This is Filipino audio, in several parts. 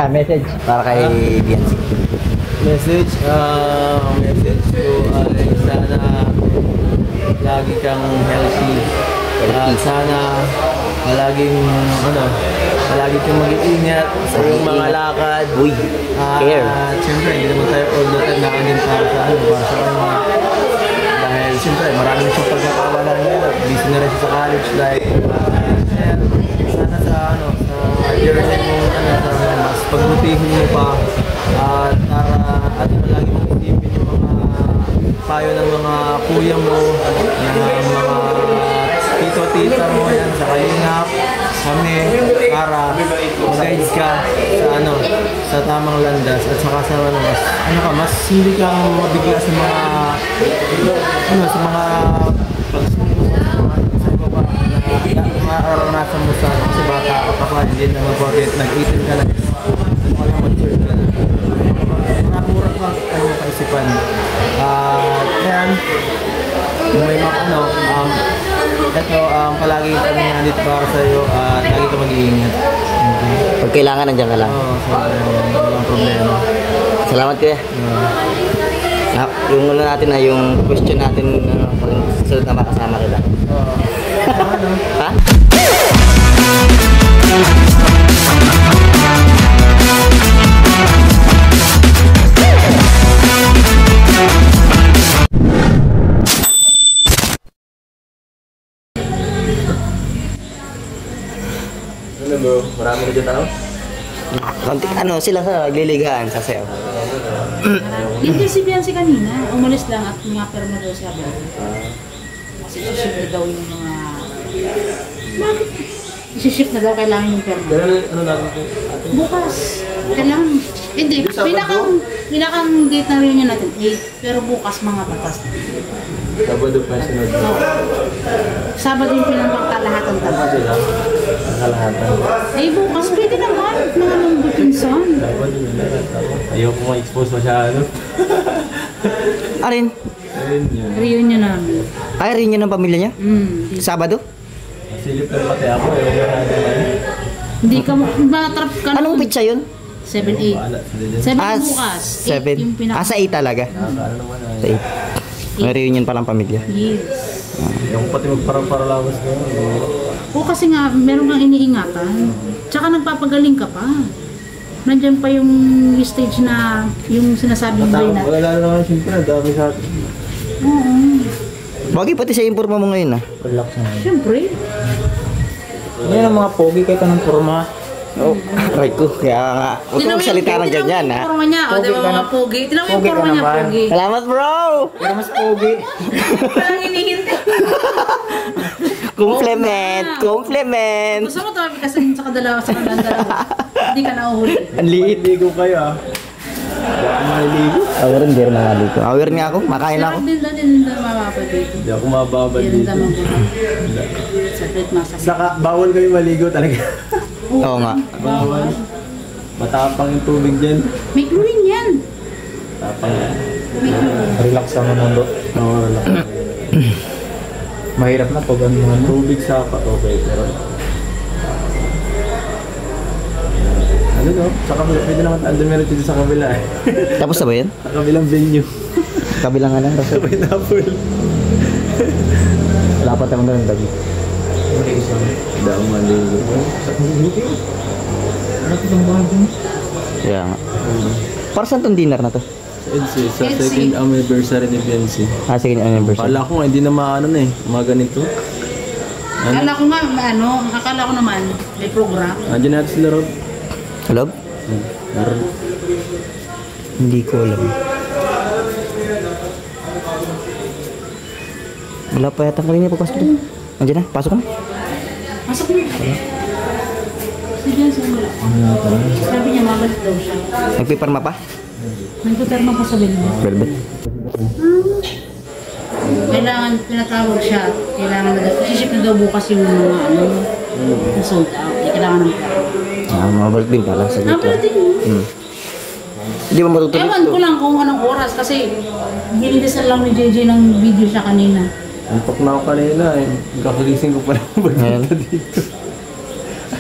Message para kay Biancy. Message ko ay sana lagi kang healthy. Sana palagi kang mag-iingat sa iyong mga lakad. Uy, care. Siyempre, hindi naman tayo all the time nakanin para sa dahil siyempre, maraming siyang pagkakawalan ngayon. Busy na rin siya sa college life. Sana sa journey mo, mas pagbutihin mo pa at para lagi mong isipin yung mga payo ng mga kuya mo, ng mga tito-tita mo yan sa kalingap, kami, para mag-guide ka sa tamang landas at saka sa mas hindi ka mabigla sa mga sa mga mararanasan mo sa kasi bata ka pa din na mag-forget, nag-18 ka na mag-mature ka na nakura ka kaisipan yan may palagi kami nandito para sa iyo at lagi ka mag-iingat. Pag kailangan nandiyan ka lang. Walang problema. Salamat kuya. Yung natin yung question natin pag susunod na makasama kita. Ha? Ano bro? Marami na dyan tao? Konti sila sa nagliligahan sa sayo. Dito si Biancy kanina, umalis lang at mga perma daw siya. Kasi isiship daw yung mga... Bakit? Isiship na daw kailangan yung perma. Pero ano natin po? Bukas. Kailangan... Hindi, pinakang date na reunion natin 8, pero bukas mga batas. Sabado pa sunod. Sabado yung pinapagkalahatan talaga. Sila? Nakalahatan. Bukas pwede naman. Mga nung bukinson. Sabado yun. Ayoko ma-expose masyado. Arin? Ayun yun. Reunion namin. Ay, rin yun ng pamilya niya? Sabado? Silip na pati ako. Ayoko na naman. Hindi ka matrap ka. Anong pizza yun? 7-8. 7 bukas. 7. Sa 8 talaga? Nakakaano naman. Sa 8. May reunion palang pamilya. Yes. Yung pati magparang-paralawas ko. O kasi nga, meron kang iniingatan. Tsaka nagpapagaling ka pa. Nandiyan pa yung stage na yung sinasabing brain na. Wala naman siyempre, dami sa atin. Oo. Bagay pati sa informa mo ngayon Relax naman. Siyempre. Yan ang mga pogi kahit anong forma. Right ko, kaya nga. Huwag kong salita ng ganyan ha. Forma niya, o diba mga pogi. Tinan mo yung forma niya, pogi. Salamat bro! Pero mas pogi. Walang hinihintay. Compliment! Gusto mo tabi kasi sa kadalawa sa kadalawa. Hindi ka nauhuli. Ang liit. Ligo kayo ah. Hindi ako maliligo. Awir hindi rin dito. Awir nga ako, makain ako. Hindi na mapapag dito. Hindi ako mababad Hindi dito. naman po. Sakit masakit. Saka bawal kayo maligo talaga. Oo nga. Bawal. Matapang yung tubig dyan. May chlorine yan. Tapang yan. May chlorine. Relax ang mundo. Oo, relax. Mahirap na pag ang tubig sa okay, pero ano no? Sa kabila, pwede naman andun meron dito sa kabila eh. Tapos na ba yan? Sa kabilang venue. Kabilang nga lang. Sabay na full. Wala pa tayong ganun dagi. Hindi ako maligo. Ano ito ang bago? Kaya nga. Para saan tong dinner na to? Sa second anniversary ni Biancy. Second anniversary. Akala ko nga hindi na maano na eh, mga ganito. Akala ko nga, akala ko naman, may program. Andiyan natin sila Rob. Hello? Meron. Hindi ko alam. Wala pa yata kanina pagpasok doon. Andiyan na, pasok na. Pasok mo. Sige, wala. Sabi niya, mabalik daw siya. Nagpiparma pa? Nagpiparma pa sa Velvet. Velvet. Kailangan, pinatawag siya. Kailangan na daw. Isisip na daw bukas yung mga na sold out. Kailangan ng Mabalik din pala sa dito. Mabalik din. Hindi ba matutuloy? Ewan ko lang kung anong oras kasi ginidesal lang ni JJ ng video siya kanina. Antok na ako kanina eh. Kakagising ko pa lang ba dito?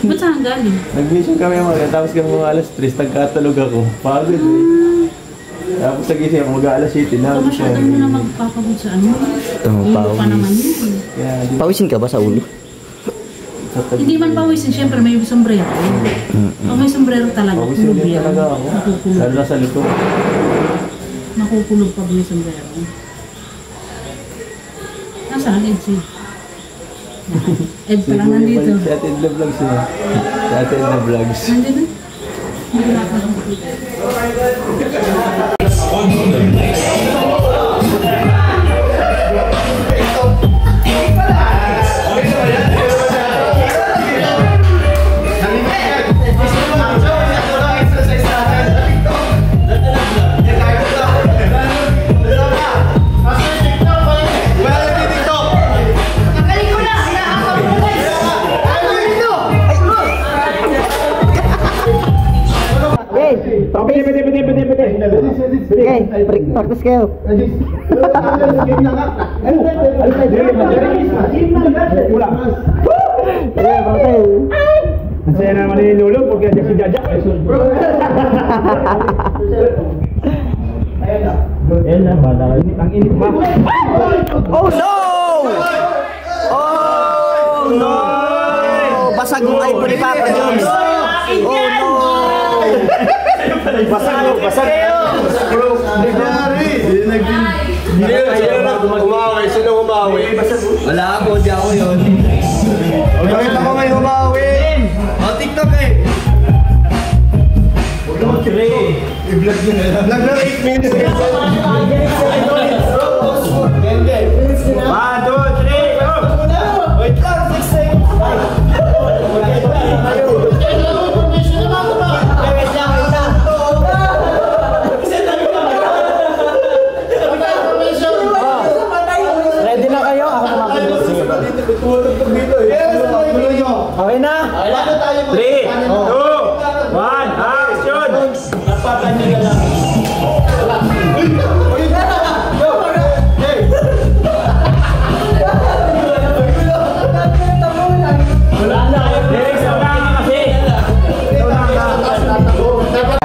Ba't saan galing? Nag-mission kami mga, tapos kami mga alas 3, nagkatulog ako. Pagod eh. Tapos nagising ako mag-aalas 7 na. Kung masyado mo na magpapagod sa ano. Ulo pa naman yun. Kaya, di Pawisin ka ba sa ulo? Hindi man pawisin, syempre may sombrero. Pag may sombrero talaga, Pawisin kulog din yan. talaga ako. Makukulog. Lalo na sa likod. Makukulog pag may sombrero. Nasaan Edsi? Ed pa lang nandito. Si Ate Edna Vlogs yun. Si Ate Edna Vlogs. Nandito? Hindi ko nakakita. Practice kayo. Saya naman nilulog porque aja si Jaja. Ayan na, bata kayo. Ang init ba? Oh no! Oh no! Basag yung iPhone ni Papa Jones. Oh no! Basag kayo! Sino umawi? Wala ako, di ako yun. Bakit ako may umawi? TikTok eh. I-vlog nyo na lang. Vlog na 8 minutes. 1, 2, 3, go! Wait lang, 6 seconds. Ready na kayo? Ako na makinig. Okay na? 3, 2, 1, action!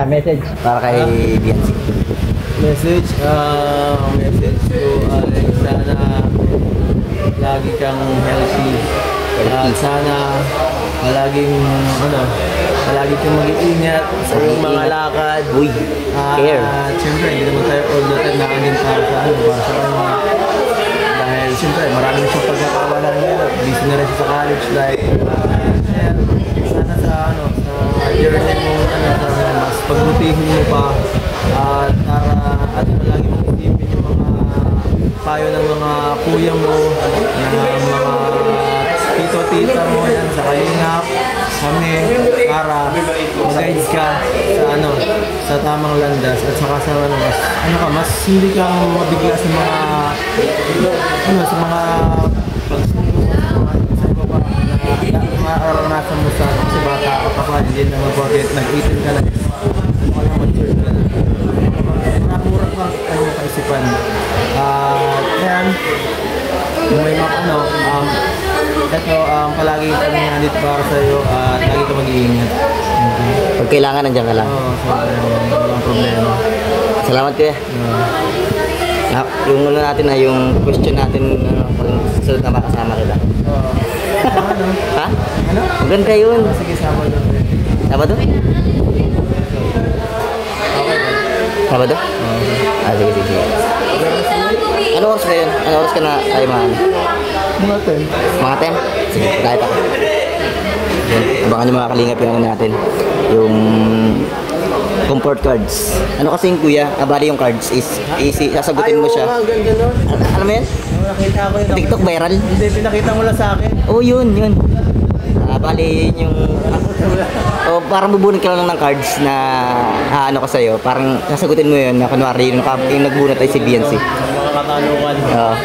Message para kay Biancy. Message ko ay sana lagi kang healthy. Sana palagi kang mag-iingat sa iyong mga lakad. Uy, care. At siyempre, hindi naman tayo all the time nakagin para sa kanya. Dahil siyempre, marami na siyang pagkakawalan ngayon. Busy na rin siya sa college life. Kaya, sana sa journey mo, mas pagbutihin mo pa. At lagi mong isipin yung mga payo ng mga kuya mo, ng mga tito-tita mo yan sa kalingap, kami, para mag-guide ka sa tamang landas at saka sa mas hindi ka mabigla sa mga sa mga mararanasan mo sa bata o kapag hindi naman bakit nag-18 ka na wala mature ka na nakurang ka kanyang kaisipan at yan may mga palagi kami nandito para sa iyo at lagi ka mag-iingat. Pag kailangan, nandiyan ka lang. Oo, walang problema. Salamat kuya. Yung natin yung question natin kung susunod na makasama kita. Ha? Ano? Maganda yun. Sige, sama doon. Sabado? Sabado? Sige, sige. Ano oras ka yun? Ano oras ka na tayo Mga 10. mga 10? Sige, kahit ako. Yun, abangan nyo mga kalingap yung natin. Yung comfort cards. Ano kasi yung kuya, bali yung cards is sasagutin mo siya. Ganda nun. Alam mo yan? Nakita ko yun. TikTok viral? Hindi, pinakita mo lang sa akin. Oo, yun. Bali yun yung... parang bubunot ka lang ng cards na ano ka sa'yo. Parang sasagutin mo yun na kunwari yung nagbunot ay si Biancy. Mga katanungan. Oo.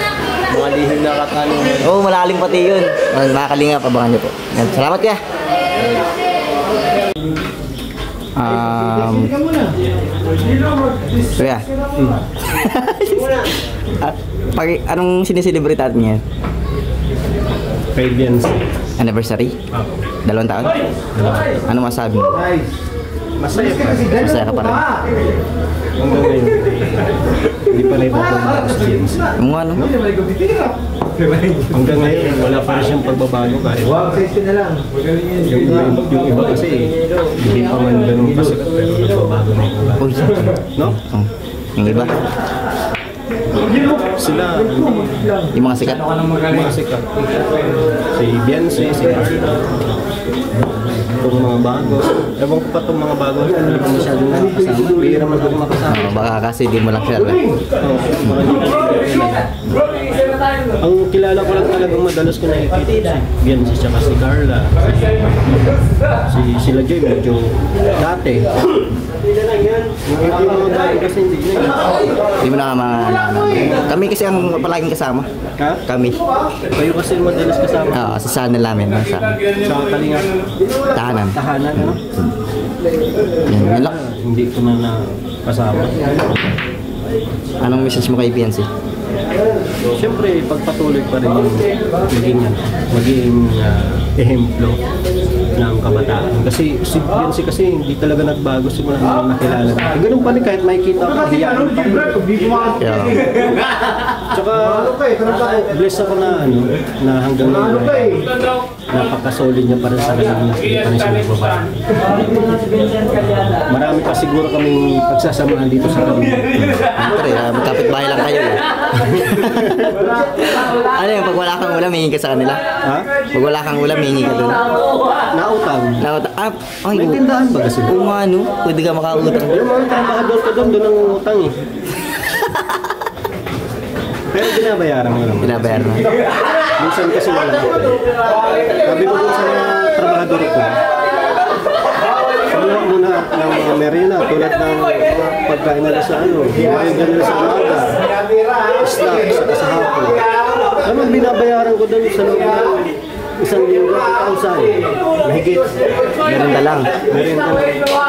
Mga lihim na katanungan. Oo, malalim pati yun. Mga kalingap, abangan nyo po. Yan, salamat kaya. Kuya. Anong sineselebrate natin ngayon? Kay Biancy. Anniversary? Dalawang taon? Ano masabi mo? Masaya pa. Masaya ka pa rin? Hanggang ngayon, hindi pa rin nagbabago sa Biansi. Yung ano? Hanggang ngayon, wala pa rin siyang pagbabago kahit. Yung iba kasi, hindi pa man ganun kasikat pero nagbabago na yung iba. Uy, No? oh, yung iba? Sila, Yung mga sikat? mga sikat. Si Biansi, si Carla. Itong mga bago. Ewan ko pa itong mga bago. Hindi ko masyadong nakakasama. Bihira man ako makasama. Baka kasi di mo lang kilala. Oo, mga hindi ko kilala. Ang kilala ko lang talagang madalas ko nakikita si Biansi siya si Carla. Sila Joy medyo dati. Yung mga dati kasi hindi na. Hindi mo na kami kasi ang palaging kasama. Ha? Kami. Kayo kasi madalas kasama Oo, sa sana namin. Sa sa kalinga tahanan. tahanan, ano? Yan lang. Hindi ko na kasama. Anong message mo kay PNC? Siyempre, pagpatuloy pa rin yung maging ehemplo ng kabataan. Kasi si Biansi kasi hindi talaga nagbago simula nang nakilala na. Ganun pa rin kahit makikita ko hiyain pa rin. Yeah. Tsaka, blessed ako na na hanggang ngayon napaka-solid niya pa rin sa galing na hindi pa rin siya nagbabago. Marami pa siguro kaming pagsasamahan dito sa kanila. Siyempre, magkapit-bahay lang kayo eh. Ano yung pag wala kang ulam, hihingi ka sa kanila? Ha? Pag wala kang ulam, hihingi ka doon. Nautang. Ay, May tindahan ba kasi? kung ano, pwede ka makautang. Yung mga trabahador ko doon ang utang eh. Pero binabayaran mo naman. Binabayaran na. Minsan kasi wala. Sabi ko dun sa mga trabahador ko, kumuha muna ng mga merina tulad ng mga pagkain nila sa merienda nila sa umaga, snack sa hapon. Ano binabayaran ko doon sa loob ng 1,000, 2,000. Mahigit. Merinda lang. Merienda lang.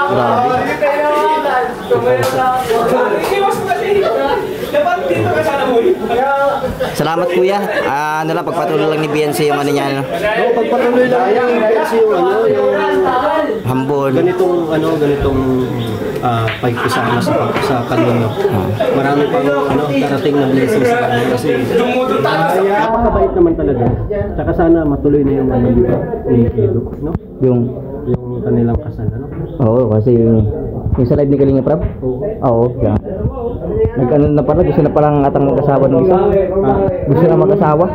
Grabe. Salamat kuya. Ano lang, pagpatuloy lang ni BNC yung ano niya. Ano? Oo, pagpatuloy lang yan. Kasi yung Hambon. ganitong pagkisama sa kanino. Marami pang darating na blessings sa kanila kasi napakabait naman talaga. Tsaka sana matuloy na yung ni Kilo, no? Yung kanilang kasal, ano? Oo, kasi yung sa live ni Kalinga Prab? Oo. Oo, kaya. Nag-ano na pala, gusto na palang atang mag-asawa ng isa. Gusto na mag-asawa.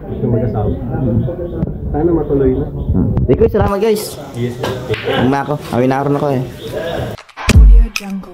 Gusto mag-asawa. Sana matuloy na. Thank you, salamat guys. Yes. Ang na ako, awin na ako eh. Audio Jungle.